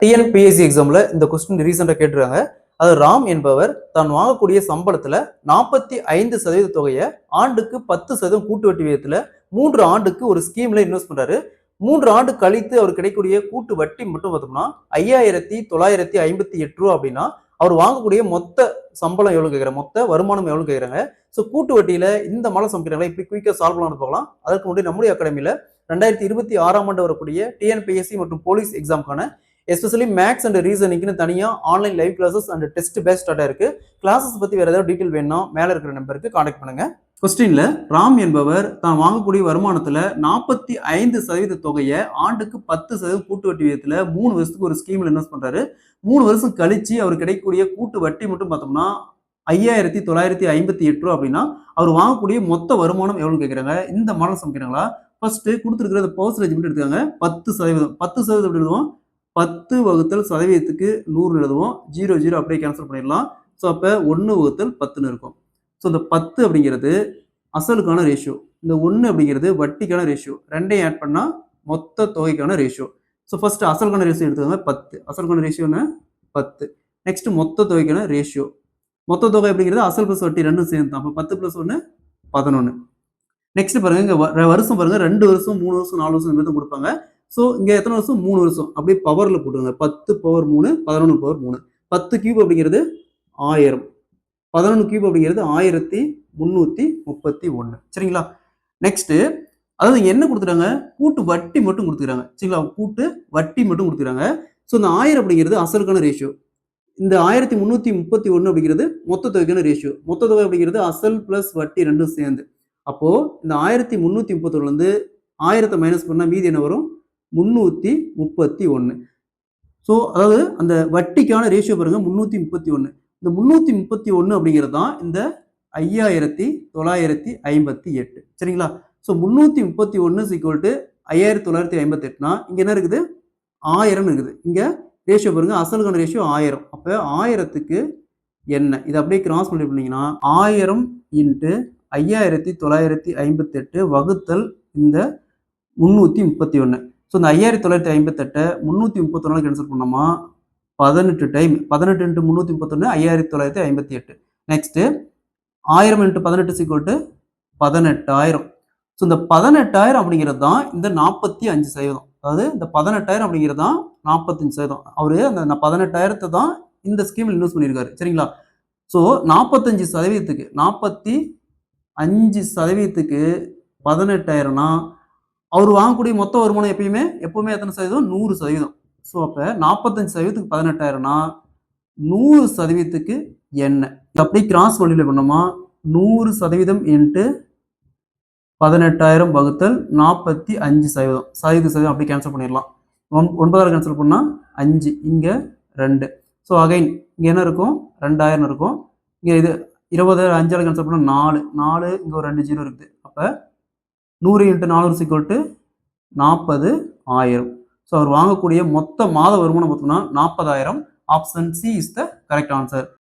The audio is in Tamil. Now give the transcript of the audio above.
டிஎன்பிஎஸ்சி எக்ஸாம்ல இந்த கொஸ்டின் ரீசெண்டா கேட்டிருக்காங்க. அது ராம் என்பவர் தான் வாங்கக்கூடிய சம்பளத்துல 45% தொகையை ஆண்டுக்கு 10% கூட்டு வட்டி விகிதத்துல 3 ஆண்டுக்கு ஒரு ஸ்கீம்ல இன்வெஸ்ட் பண்றாரு. 3 ஆண்டு கழித்து அவர் கிடைக்கக்கூடிய கூட்டு வட்டி மட்டும் பார்த்தோம்னா 5,958 ரூபா அப்படின்னா அவர் வாங்கக்கூடிய மொத்த சம்பளம் எவ்வளவு கேட்கிறாங்க, மொத்த வருமானம் எவ்வளவு கேட்கிறாங்க. ஸோ கூட்டு வட்டியில இந்த மாடல் சமைக்கிறாங்களா இப்படி குயிக்கா சால்வ் பண்ணலாம்னு பார்க்கலாம். அதற்கு முன்னாடி நம்முடைய அகாடமியில 2026ஆம் ஆண்டு வரக்கூடிய டிஎன்பிஎஸ்சி மற்றும் போலீஸ் எக்ஸாம்க்கான எஸ்பெஷலி மேக்ஸ் அண்ட் ரீசனிங்னு தனியாக online live classes and test based start இருக்கு. கிளாஸஸ் பற்றி வேற ஏதாவது டீட்டெயில் வேணும்னா மேலே இருக்கிற நம்பருக்கு கான்டாக்ட் பண்ணுங்க. கொஸ்டின்ல ராம் என்பவர் தான் வாங்கக்கூடிய வருமானத்துல 45% தொகையை ஆண்டுக்கு 10% கூட்டு வட்டி விகிதத்துல 3 வருஷத்துக்கு ஒரு ஸ்கீம்ல இன்வெஸ்ட் பண்றாரு. 3 வருஷம் கழிச்சு அவர் கிடைக்கக்கூடிய கூட்டு வட்டி மட்டும் பார்த்தோம்னா 5,958 ரூபா அப்படின்னா அவர் வாங்கக்கூடிய மொத்த வருமானம் எவ்வளவு கேட்கிறாங்க. இந்த மாடல் சமைக்கிறாங்களா? ஃபர்ஸ்ட் கொடுத்துருக்கிற பர்சன்டேஜ் மட்டும் எடுத்துக்காங்க. 10%. 10% எப்படி எழுதுவோம்? 10 வகுத்தல் சதவீதத்துக்கு 100 எழுதுவோம். 0 அப்படியே கேன்சல் பண்ணிடலாம். ஸோ அப்போ 1 வகுத்தல் 10ன்னு இருக்கும். ஸோ இந்த 10 அப்படிங்கிறது அசலுக்கான ரேஷியோ, இந்த 1 அப்படிங்கிறது வட்டிக்கான ரேஷியோ, ரெண்டையும் ஆட் பண்ணால் மொத்த தொகைக்கான ரேஷியோ. ஸோ ஃபர்ஸ்ட் அசலுக்கான ரேஷியோ எடுத்துக்கோங்க 10. அசலுக்கான ரேஷியோன்னு 10. நெக்ஸ்ட் மொத்த தொகைக்கான ரேஷியோ. மொத்த தொகை அப்படிங்கிறது அசல் ப்ளஸ் வட்டி ரெண்டும் சேர்ந்து தான். அப்போ 10 + 1 11. நெக்ஸ்ட் பாருங்க, இங்கே வருஷம் பாருங்க, 2 வருஷம் 3 வருஷம் 4 வருஷம் தான் கொடுப்பாங்க. ஸோ இங்கே எத்தனை வருஷம்? 3 வருஷம். அப்படியே பவரில் போட்டுருங்க. 10 பவர் 3 11 பவர் 3. 10 கியூப் அப்படிங்கிறது 1000. 11 கியூப் அப்படிங்கிறது 1331. சரிங்களா? நெக்ஸ்ட் அதாவது என்ன கொடுத்துட்டாங்க? கூட்டு வட்டி மட்டும் கொடுத்துக்கிறாங்க. சரிங்களா? கூட்டு வட்டி மட்டும் கொடுத்துக்கிறாங்க. ஸோ இந்த 1000 அப்படிங்கிறது அசலுக்கான ரேஷியோ. இந்த 1331 அப்படிங்கிறது மொத்த தொகைக்கான ரேஷியோ. மொத்த தொகை அப்படிங்கிறது அசல் பிளஸ் வட்டி ரெண்டும் சேர்ந்து. அப்போ இந்த 1331 1000 மைனஸ் பண்ணா மீதி என்ன வரும்? 331. ஸோ அதாவது அந்த வட்டிக்கான ரேஷியோ பாருங்க 331. இந்த 331 அப்படிங்கிறது தான் இந்த 5,958. சரிங்களா? ஸோ 331 = 5,958னா இங்க என்ன இருக்குது? 1000 இருக்குது. இங்க ரேஷியோ பாருங்க, அசலுக்கான ரேஷியோ 1000. அப்போ 1000க்கு என்ன? இதை அப்படியே கிராஸ் மல்டிப்ளை பண்ணீங்கன்னா 1000 × 5,958 வகுத்தல் இந்த 331. ஸோ இந்த 5,958 331 கேன்சல் பண்ணோமா 18 டைம். 18 × 331 5,958. நெக்ஸ்ட் 1000 × 18 = 18,000. ஸோ இந்த 18,000 அப்படிங்கிறது தான் இந்த 45%. அதாவது இந்த 18,000 அப்படிங்கிறது தான் 45%. அவரு அந்த 18,000 தான் இந்த ஸ்கீமில் இன்வெஸ்ட் பண்ணியிருக்காரு. சரிங்களா? ஸோ 45%க்கு 45%க்கு 18,000னா அவர் வாங்கக்கூடிய மொத்த வருமானம் எப்பவுமே எத்தனை சதவீதம்? 100%. ஸோ அப்போ 45%க்கு 18,000னா 100%க்கு என்ன? அப்படி கிராஸ் மல்டிப்ளை பண்ணோமா 100% × 18,000 வகுத்தல் 45%. சதவீதம் அப்படி கேன்சல் பண்ணிடலாம். 9 கேன்சல் பண்ணால் 5, இங்கே 2. ஸோ அகைன் இங்கே என்ன இருக்கும்? 2000 இருக்கும். இங்கே இது 20 5 கேன்சல் பண்ணால் 4 இங்கே ஒரு 2 0 இருக்குது. அப்போ 100 × 400 = 40,000. ஸோ அவர் வாங்கக்கூடிய மொத்த மாத வருமானம் பார்த்தோம்னா 40,000. Option C is the correct answer.